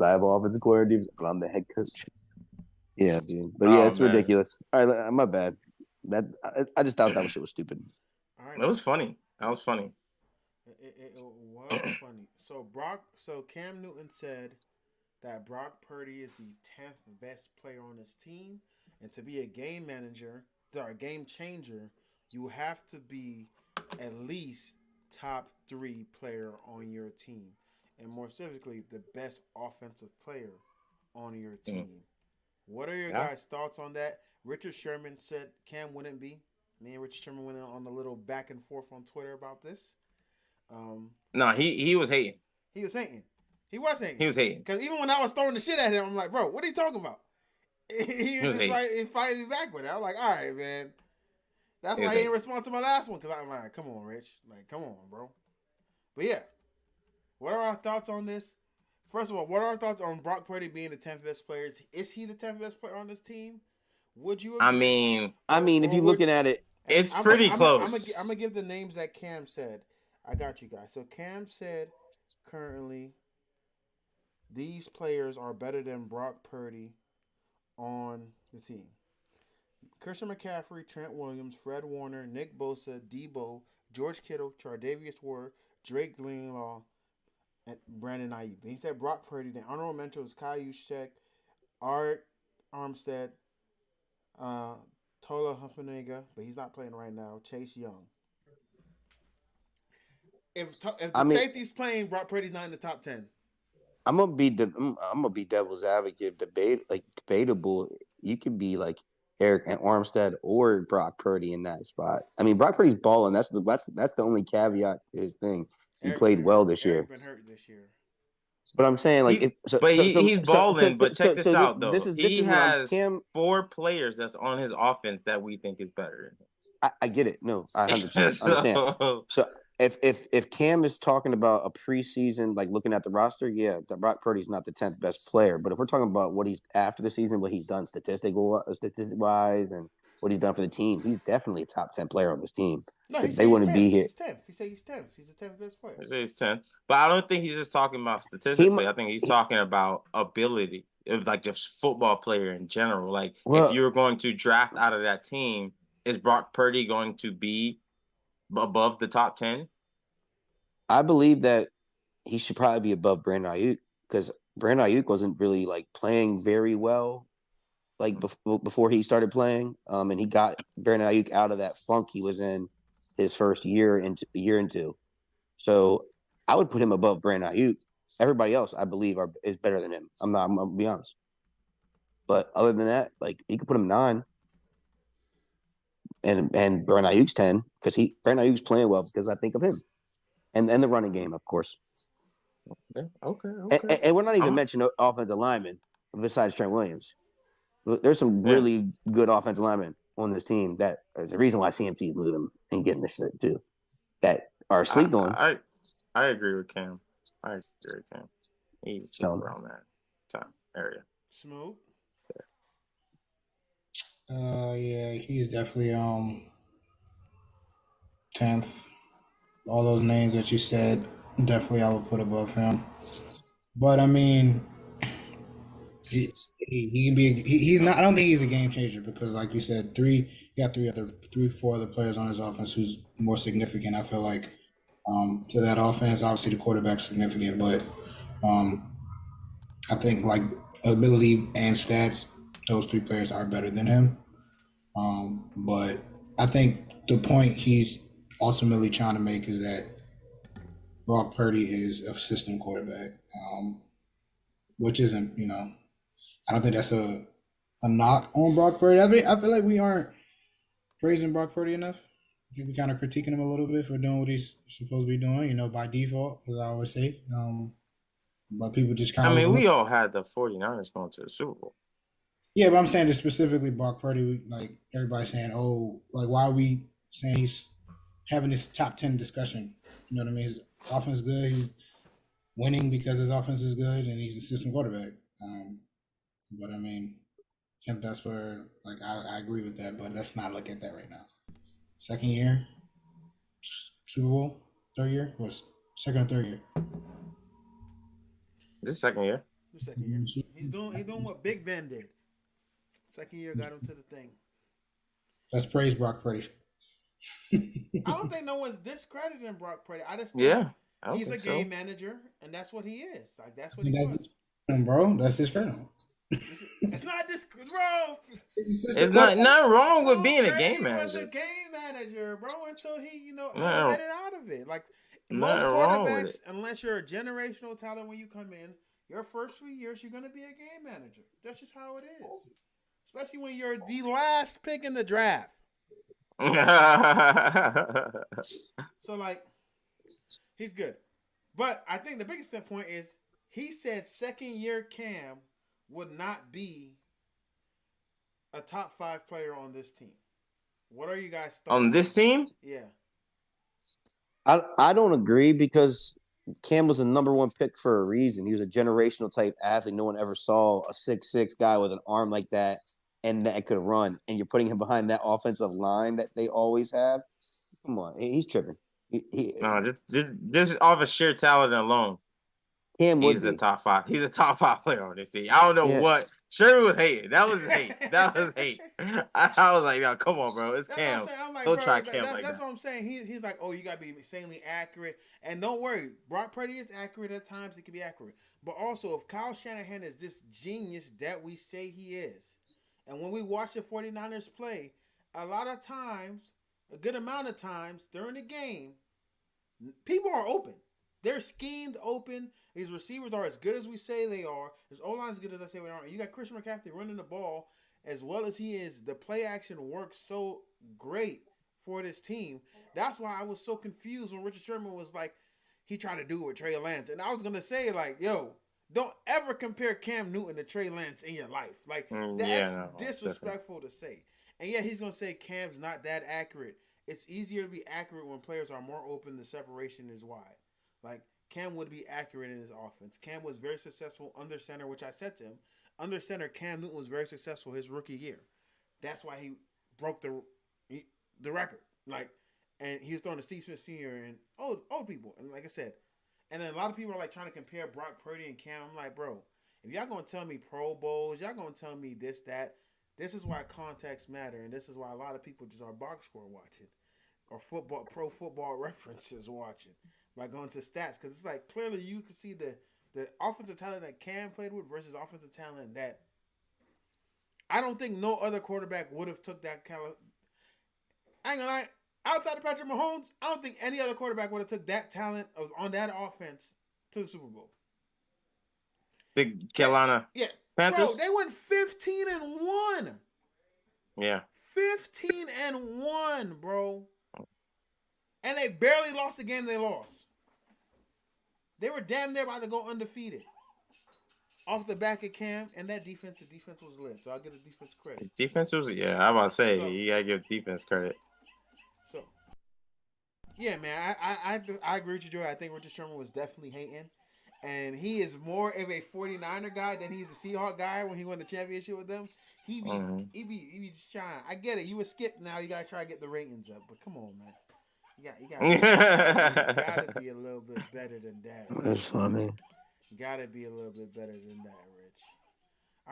I have offensive coordinators, but I'm the head coach. Yeah, dude. But yeah, Oh it's man, ridiculous. All right, my bad. I just thought that shit was stupid. All right, it was funny. That was funny. it was funny. So Cam Newton said that Brock Purdy is the 10th best player on his team, and to be a game manager, or a game changer, you have to be at least top three player on your team, and more specifically, the best offensive player on your Mm. team. What are your Yeah. guys' thoughts on that? Richard Sherman said Cam wouldn't be. Me and Richard Sherman went on a little back and forth on Twitter about this. Um, No, he was hating. he was hating. He was He hating. was hating. Because even when I was throwing the shit at him, I'm like, bro, what are you talking about? He He was was just hating. fighting me back with it. I was like, all right, man. That's He why was he didn't hating. respond to my last one. Because I'm like, come on, Rich. Like, come on, bro. But yeah, what are our thoughts on this? First of all, what are our thoughts on Brock Purdy being the 10th best player? Is he the 10th best player on this team? Would you I agree? mean, I mean, if Or you're would looking at it, and it's pretty I'm close. gonna give the names that Cam said. I got you guys. So Cam said currently these players are better than Brock Purdy on the team. Christian McCaffrey, Trent Williams, Fred Warner, Nick Bosa, Debo, George Kittle, Chardavius Ward, Drake Greenlaw, and Brandon Ayuk. Then he said Brock Purdy. Then honorable mention was Kyle Juszczyk, Art Armstead, uh, Tola Huffenega, but he's not playing right now. Chase Young. If I the mean, safety's playing, Brock Purdy's not in the top 10. I'm gonna be devil's advocate. Debatable. You could be like Eric and Armstead or Brock Purdy in that spot. I mean, Brock Purdy's balling. That's the only caveat to his thing. He Eric been played well hurt. this Eric year. been hurt this year. But I'm saying like He, if so but so so he's so so balling. so, But check so, this so out, this though. is this He is what I'm has Cam. 4 players that's on his offense that we think is better I get it. No, I than him. 100% understand. So So if Cam is talking about a preseason, like looking at the roster, yeah, that Brock Purdy's not the 10th best player. But if we're talking about what he's after the season, what he's done statistic wise, and what he's done for the team, he's definitely a top 10 player on this team. No, he Because said they he's wouldn't be 10th. here. He's 10th. He said he's 10th. He's the 10th best player. I say he's 10. But I don't think he's just talking about He statistically. I think he's talking about ability, like just football player in general. Like if well, you're going to draft out of that team, is Brock Purdy going to be above the top 10? I believe that he should probably be above Brandon Ayuk because Brandon Ayuk wasn't really like playing very well like before he started playing. And he got Brandon Ayuk out of that funk he was in his first year into. So I would put him above Brandon Ayuk. Everybody else, I believe, is better than him. I'm gonna be honest. But other than that, like you could put him 9, and Brandon Ayuk's 10 because Brandon Ayuk's playing well because I think of him and the running game, of course. Okay, okay, And, okay. and we're not even I'm mentioning offensive linemen besides Trent Williams. There's some yeah. really good offensive linemen on this team that there's a reason why CMC is moving and getting this shit too. That are I sleeped on. I I agree with Cam. I agree with Cam. He's So around that time area. Smooth. Yeah, he's definitely 10th. All those names that you said, definitely I would put above him. But I mean, he can be. He's not. I don't think he's a game changer because, like you said, you got 4 other players on his offense who's more significant. I feel like to that offense, obviously the quarterback's significant, but um, I think like ability and stats, those 3 players are better than him. But I think the point he's ultimately trying to make is that Brock Purdy is a system quarterback, which isn't, I don't think that's a knock on Brock Purdy. I feel like we aren't praising Brock Purdy enough. We kind of critiquing him a little bit for doing what he's supposed to be doing, by default, as I always say. But people just kind I of mean, overlook. we all had the 49ers going to the Super Bowl. Yeah, but I'm saying just specifically Brock Purdy, like everybody's saying, oh, like why are we saying he's having this top 10 discussion? You know what I mean? His offense is good. He's winning because his offense is good, and he's a system quarterback. But I mean, 10th best player, like I agree with that, but let's not look at that right now. Second year, Super Bowl, third year was second or third year. This is second year. The second year. He's doing what Big Ben did. Second year got him to the thing. Let's praise Brock Purdy. I don't think no one's discrediting Brock Purdy. I just think Yeah, he's a so. game manager, and that's what he is. Like that's what he was. Bro, that's his credit. It's not this, bro. It's not wrong with being a game He was manager. a game manager, bro, until he, No. elevated out of it. Like most Nothing wrong with quarterbacks, it. unless you're a generational talent when you come in, your first 3 years you're gonna be a game manager. That's just how it is. Especially when you're the last pick in the draft. So like, he's good. But I think the biggest point is he said second year Cam would not be a top 5 player on this team. What are you guys thoughts on this team? Yeah. I don't agree because Cam was the number 1 pick for a reason. He was a generational type athlete. No one ever saw a 6'6" guy with an arm like that and that could run. And you're putting him behind that offensive line that they always have. Come on, he's tripping. No, just off of sheer talent alone. Cam He's a top 5. He's a top 5 player on this team. I don't know what Sherman was hating. That was hate. I was like, no, come on, bro. It's Cam. I'm like, Don't bro, try Cam like that's that. what I'm saying. He's like, oh, you gotta be insanely accurate. And don't worry, Brock Purdy is accurate at times. He can be accurate, but also if Kyle Shanahan is this genius that we say he is, and when we watch the 49ers play, a lot of times, a good amount of times during the game, people are open. They're schemed open. These receivers are as good as we say they are. His O-line as good as I say they are. And you got Christian McCaffrey running the ball as well as he is. The play action works so great for this team. That's why I was so confused when Richard Sherman was like, he tried to do it with Trey Lance. And I was going to say, like, yo, don't ever compare Cam Newton to Trey Lance in your life. Like, that's disrespectful to say. And yeah, he's going to say Cam's not that accurate. It's easier to be accurate when players are more open. The separation is wide. Like, Cam would be accurate in his offense. Cam was very successful under center, which I said to him. Under center, Cam Newton was very successful his rookie year. That's why he broke the record. Like, and he was throwing to Steve Smith Sr. and old people. And like I said, and then a lot of people are like trying to compare Brock Purdy and Cam. I'm like, bro, if y'all gonna tell me Pro Bowls, y'all gonna tell me this, that. This is why context matter, and this is why a lot of people just are box score watching or pro football references watching by going to stats, because it's like clearly you can see the offensive talent that Cam played with versus offensive talent that I don't think no other quarterback would have took that caliber. I ain't gonna lie, outside of Patrick Mahomes, I don't think any other quarterback would have took that talent on that offense to the Super Bowl. The Carolina Panthers? Bro, they went 15-1. Yeah. 15-1, bro. And they barely lost the game they lost. They were damn near about to go undefeated. Off the back of Cam, and the defense was lit. So I'll give the defense credit. Defense was, I'm about to say, you got to give defense credit. So, yeah, man, I agree with you, Joey. I think Richard Sherman was definitely hating. And he is more of a 49er guy than he's a Seahawk guy when he won the championship with them. He be just trying. I get it. You were skipped now. You got to try to get the ratings up. But come on, man. You gotta be a little bit better than that. That's funny. You gotta be a little bit better than that, Rich.